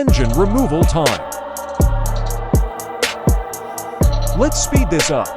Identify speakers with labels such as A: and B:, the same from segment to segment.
A: engine removal time. Let's speed this up.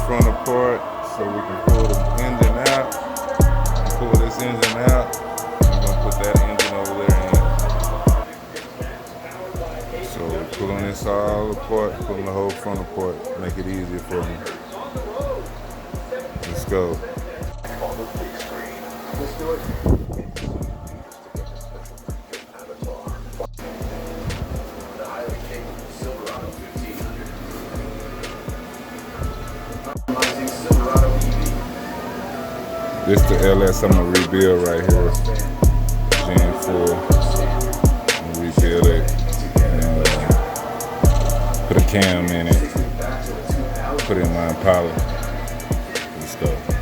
B: Front apart so we can pull the engine out, pull this engine out, and we're going to put that engine over there in. So we're pulling this all apart, pulling the whole front apart, make it easier for me. Let's go. Let's do it. This the LS I'm gonna rebuild right here. Gen 4. I'm gonna rebuild it. And, put a cam in it. Put it in my Impala. Let's go.